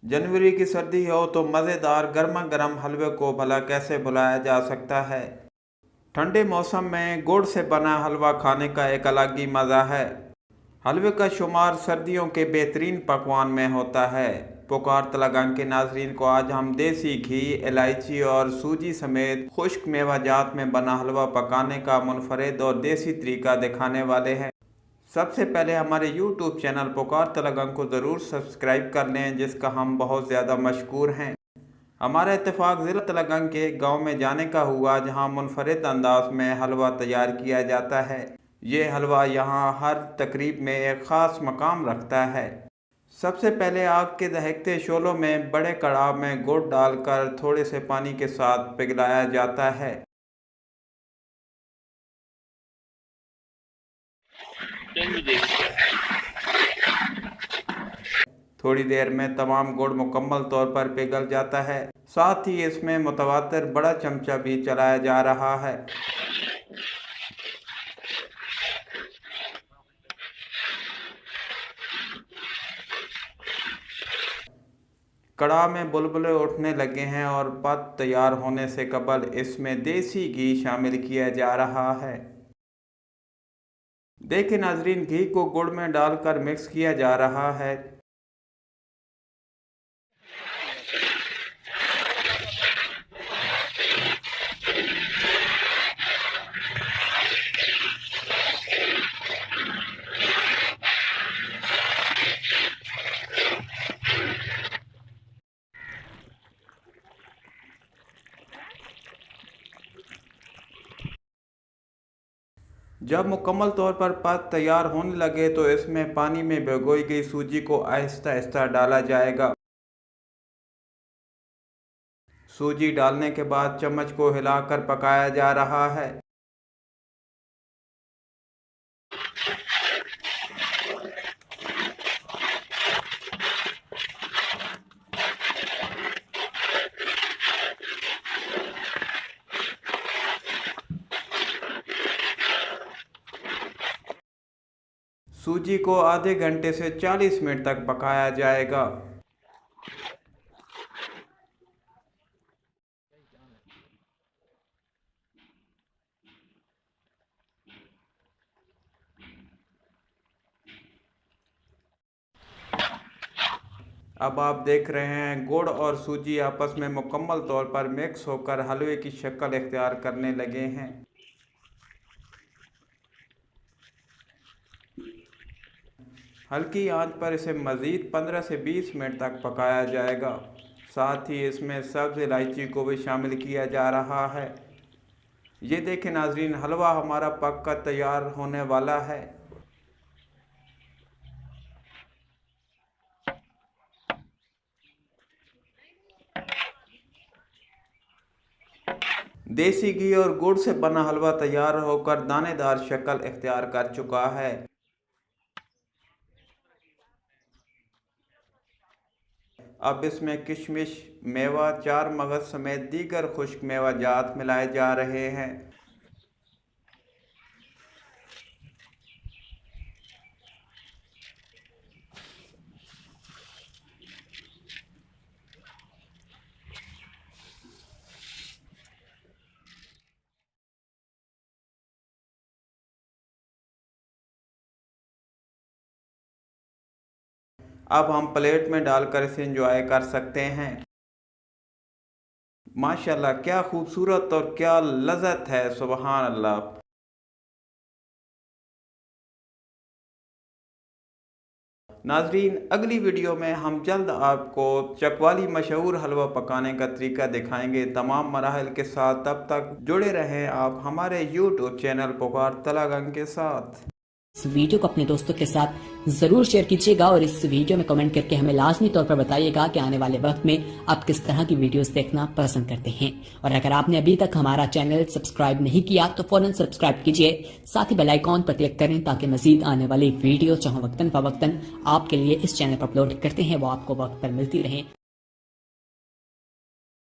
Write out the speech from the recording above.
जनवरी की सर्दी हो तो मज़ेदार गर्मा गर्म हलवे को भला कैसे भुलाया जा सकता है। ठंडे मौसम में गुड़ से बना हलवा खाने का एक अलग ही मज़ा है। हलवे का शुमार सर्दियों के बेहतरीन पकवान में होता है। पुकार तलगंग के नाजरीन को आज हम देसी घी, इलायची और सूजी समेत खुश्क मेवा जात में बना हलवा पकाने का मुनफरिद और देसी तरीका दिखाने वाले हैं। सबसे पहले हमारे YouTube चैनल पुकार तलगंग को ज़रूर सब्सक्राइब कर लें, जिसका हम बहुत ज़्यादा मशहूर हैं। हमारा इत्तेफाक ज़िला तलगंग के एक गांव में जाने का हुआ, जहां मुनफरिद अंदाज में हलवा तैयार किया जाता है। ये हलवा यहां हर तकरीब में एक ख़ास मकाम रखता है। सबसे पहले आग के दहकते शोलों में बड़े कड़ाह में गुड़ डालकर थोड़े से पानी के साथ पिघलाया जाता है। थोड़ी देर में तमाम गुड़ मुकम्मल तौर पर पिघल जाता है। साथ ही इसमें मुतवातिर बड़ा चमचा भी चलाया जा रहा है। कड़ाह में बुलबुले उठने लगे हैं और पक तैयार होने से कबल इसमें देसी घी शामिल किया जा रहा है। देखिए नाजरीन, घी को गुड़ में डालकर मिक्स किया जा रहा है। जब मुकम्मल तौर पर पक तैयार होने लगे तो इसमें पानी में भिगोई गई सूजी को आहिस्ता आहिस्ता डाला जाएगा। सूजी डालने के बाद चम्मच को हिलाकर पकाया जा रहा है। सूजी को आधे घंटे से 40 मिनट तक पकाया जाएगा। अब आप देख रहे हैं गुड़ और सूजी आपस में मुकम्मल तौर पर मिक्स होकर हलवे की शक्ल इख्तियार करने लगे हैं। हल्की आंच पर इसे मज़ीद 15 से 20 मिनट तक पकाया जाएगा। साथ ही इसमें सब्ज़ इलायची को भी शामिल किया जा रहा है। ये देखें नाजरीन, हलवा हमारा पक कर तैयार होने वाला है। देसी घी और गुड़ से बना हलवा तैयार होकर दानेदार शक्ल इख्तियार कर चुका है। अब इसमें किशमिश, मेवा, चार मगज समेत दीगर खुश्क मेवा जात मिलाए जा रहे हैं। अब हम प्लेट में डालकर इसे एंजॉय कर सकते हैं। माशाल्लाह, क्या खूबसूरत और क्या लज़्ज़त है, सुबहान अल्लाह। नाजरीन, अगली वीडियो में हम जल्द आपको चकवाली मशहूर हलवा पकाने का तरीका दिखाएंगे तमाम मराहल के साथ। तब तक जुड़े रहें आप हमारे YouTube चैनल पुकार तलगंग के साथ। इस वीडियो को अपने दोस्तों के साथ जरूर शेयर कीजिएगा और इस वीडियो में कमेंट करके हमें लाजमी तौर पर बताइएगा कि आने वाले वक्त में आप किस तरह की वीडियोस देखना पसंद करते हैं। और अगर आपने अभी तक हमारा चैनल सब्सक्राइब नहीं किया तो फौरन सब्सक्राइब कीजिए, साथ ही बेल आइकॉन पर क्लिक करें ताकि मजीद आने वाली वीडियो चाहे वक्तन फवक्तन आपके लिए इस चैनल पर अपलोड करते हैं वो आपको वक्त पर मिलती रहे।